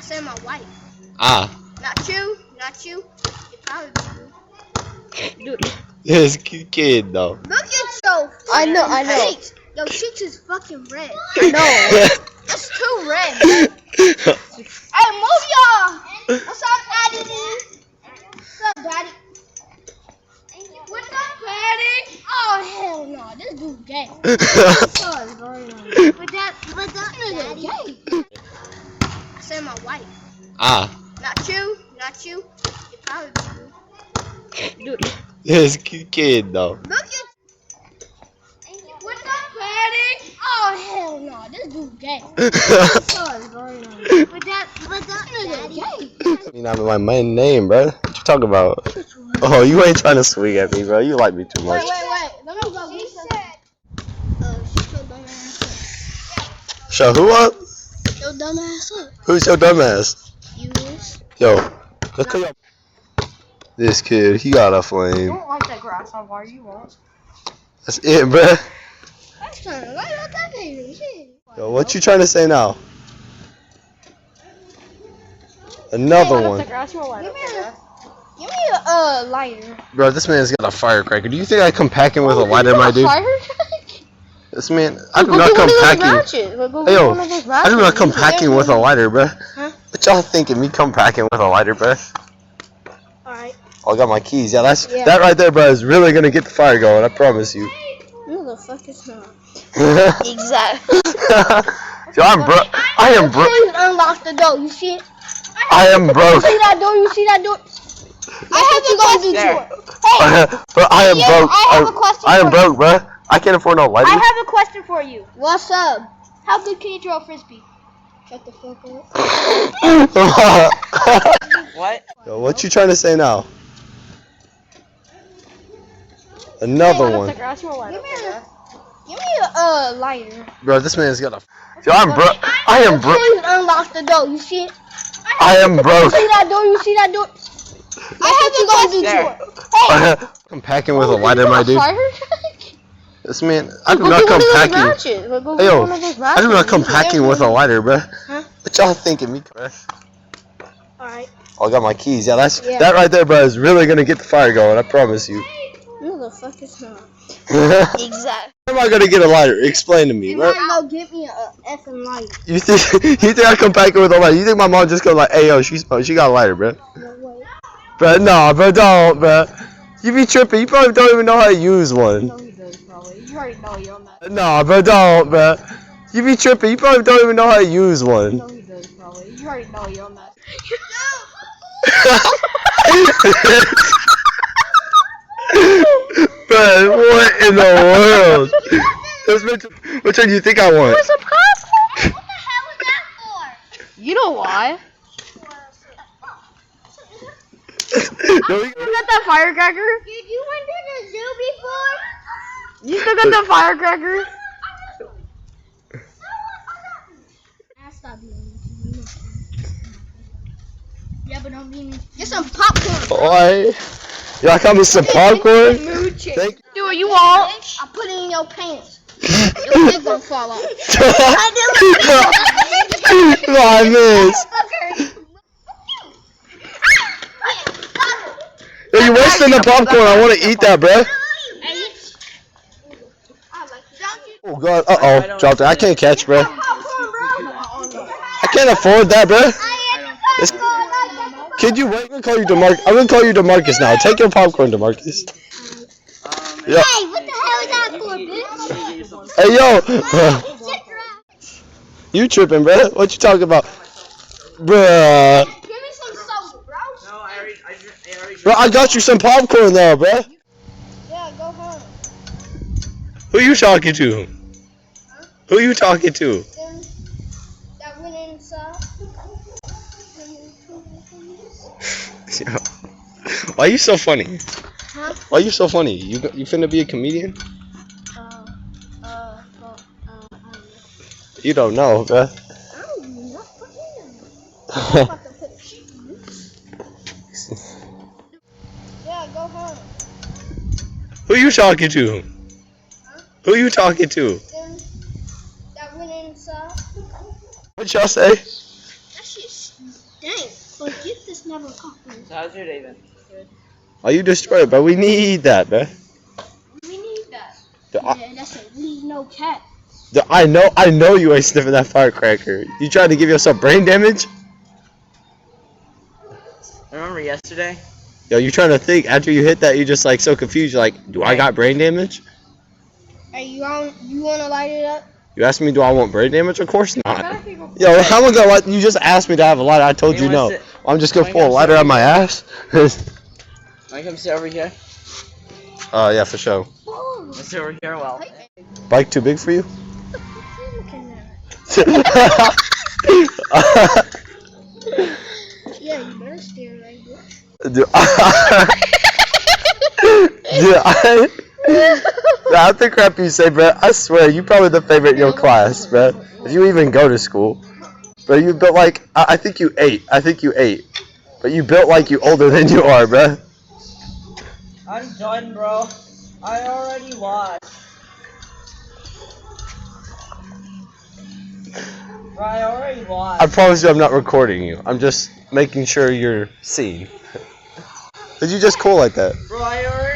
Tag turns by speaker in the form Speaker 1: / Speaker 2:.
Speaker 1: said my wife.
Speaker 2: Ah.
Speaker 1: Not you. Not you. It probably be you. Dude.
Speaker 2: This kid though.
Speaker 1: Look at your
Speaker 3: I know.
Speaker 1: cheeks. Your cheeks is fucking red.
Speaker 3: I know.
Speaker 1: It's too red, man. Hey, move y'all. What's up, Daddy? What's up, Daddy? What's up, Daddy? Oh, hell no. This dude gay. But that nigga gay. I said my wife.
Speaker 2: Ah.
Speaker 1: Not you. Not you. It probably be you. Dude.
Speaker 2: This kid though.
Speaker 1: Look at. What's up, Daddy? Oh, hell no. This dude gay. But that nigga gay.
Speaker 2: You know my name, bro. What you talking about? Oh, you ain't trying to swing at me, bro. You like me too much.
Speaker 1: Wait. Let me go. She said, shut your dumb ass up.
Speaker 2: Shut who up?
Speaker 1: Your dumb ass up.
Speaker 2: Who's your dumbass?
Speaker 1: You is.
Speaker 2: Yo, let's call this kid. He got a
Speaker 3: You
Speaker 2: flame.
Speaker 3: don't like that grass on wire, you won't.
Speaker 2: That's it, bro.
Speaker 1: That's trying to light up that baby. Shit.
Speaker 2: Yo, what you trying to say now? Another one.
Speaker 1: Give me a lighter.
Speaker 2: Bro, this man's got a firecracker. Do you think I come packing with a lighter, my dude? This man, I do not come packing. Hey, yo, I do not come packing with a lighter, bro.
Speaker 1: Huh?
Speaker 2: What y'all thinking? Me come packing with a lighter, bro?
Speaker 1: Alright.
Speaker 2: Oh, I got my keys. Yeah, that right there, bro, is really gonna get the fire going. I promise you.
Speaker 1: No, the fuck it's not.
Speaker 3: Exactly.
Speaker 2: Yo, I am broke.
Speaker 1: Please unlock the door. You see it?
Speaker 2: I am broke.
Speaker 1: You see that door? You see that door? I have a question. Hey,
Speaker 2: Bro, I am broke.
Speaker 1: I have a question
Speaker 2: I am
Speaker 1: for
Speaker 2: broke, bro. I can't afford no lighter.
Speaker 3: I have a question for you.
Speaker 1: what's up?
Speaker 3: How good can you throw a frisbee?
Speaker 1: Shut the fuck up.
Speaker 3: What?
Speaker 2: Yo, what you trying to say now? Another one.
Speaker 1: Give me a lighter.
Speaker 2: Bro, this man's got a. Yo, I am broke.
Speaker 1: Please unlock the door. You see it?
Speaker 2: I am broke.
Speaker 1: You see that door? You see that door? I have a question.
Speaker 2: I'm packing with a lighter, my dude. This man, I do not come packing. Hey, yo, I do not come packing with a lighter, bro.
Speaker 1: Huh?
Speaker 2: What y'all thinking, me, bro?
Speaker 1: Alright.
Speaker 2: Oh, I got my keys. Yeah, that right there, bro, is really gonna get the fire going. I promise you.
Speaker 1: No, the fuck it's not.
Speaker 3: Exactly.
Speaker 2: How am I gonna get a lighter? Explain to me,
Speaker 1: You
Speaker 2: bro.
Speaker 1: might go get me a effing lighter.
Speaker 2: You think I come packing with a lighter? You think my mom just go like, hey, yo, she got a lighter, bro?
Speaker 1: No way.
Speaker 2: Bro, no, bro, don't, bro. You be tripping. You probably don't even know how to use one.
Speaker 3: No, he does probably. You already know you're on that.
Speaker 2: No, bro, don't, bro. You be tripping. You probably don't even know how to use one.
Speaker 3: No, he does probably. You already know you're on that.
Speaker 2: Bro, what in the world? Which one do you think I want?
Speaker 1: What the hell was that for?
Speaker 3: You know why?
Speaker 2: No,
Speaker 3: You got that firecracker?
Speaker 1: Did you went to the zoo before?
Speaker 3: You still got that firecracker?
Speaker 1: Yeah, but don't be get some popcorn.
Speaker 2: boy. Y'all got me some popcorn? Thank you.
Speaker 3: Do what you want.
Speaker 1: I put it in your pants. Your leg gonna fall off.
Speaker 2: No, I missed. Yo, you wasting the popcorn. I want to eat that, bro. Oh, God. Uh-oh. Dropped it. I can't catch, bro. I can't afford that, bro. Kid, you wait. I'm gonna call you DeMarcus. I'm gonna call you DeMarcus now. Take your popcorn, DeMarcus. Yeah.
Speaker 1: Hey, what the hell is that for, bitch?
Speaker 2: Hey, yo. You tripping, bro? What you talking about? Bruh.
Speaker 1: Give me some soda, bro.
Speaker 4: No, I already
Speaker 2: Bro, I got you some popcorn though, bro.
Speaker 1: Yeah, go home.
Speaker 2: Who you talking to?
Speaker 1: Huh?
Speaker 2: Who you talking to?
Speaker 1: Them that went inside.
Speaker 2: Why you so funny?
Speaker 1: Huh?
Speaker 2: Why you so funny? You finna be a comedian? You don't know, bro.
Speaker 1: Yeah, go home.
Speaker 2: Who you talking to?
Speaker 1: Huh?
Speaker 2: Who you talking to?
Speaker 1: Them that went inside.
Speaker 2: What y'all say?
Speaker 1: That shit's Dang, but get this never coffee.
Speaker 4: So how's your day been?
Speaker 2: Oh, you destroyed it, but we need that, man.
Speaker 1: We need that.
Speaker 2: I,
Speaker 1: Yeah, that's it. We need no cat.
Speaker 2: I know you ain't sniffing that firecracker. You trying to give yourself brain damage?
Speaker 4: Remember yesterday?
Speaker 2: Yo, you trying to think after you hit that, you just like so confused. You're like, do I got brain damage?
Speaker 1: Hey, you wanna light it up?
Speaker 2: You asked me, do I want brain damage? Of course not. Yo, how am I gonna light? You just asked me to have a lighter. I told you no. I'm just gonna pull a lighter out of my ass.
Speaker 4: Want to come sit over here?
Speaker 2: Yeah, for sure.
Speaker 4: Let's sit over here. Well,
Speaker 2: Bike too big for you?
Speaker 1: Yeah, you better stare like this.
Speaker 2: Not the crap you say, bro. I swear, you probably the favorite in your class, bro. If you even go to school. But you built like, I think you ate. But you built like you older than you are, bro.
Speaker 4: I'm done, bro. I already lost. Bro, I already lost.
Speaker 2: I promise you I'm not recording you. I'm just making sure you're seen. Did you just cool like that?
Speaker 4: Bro, I already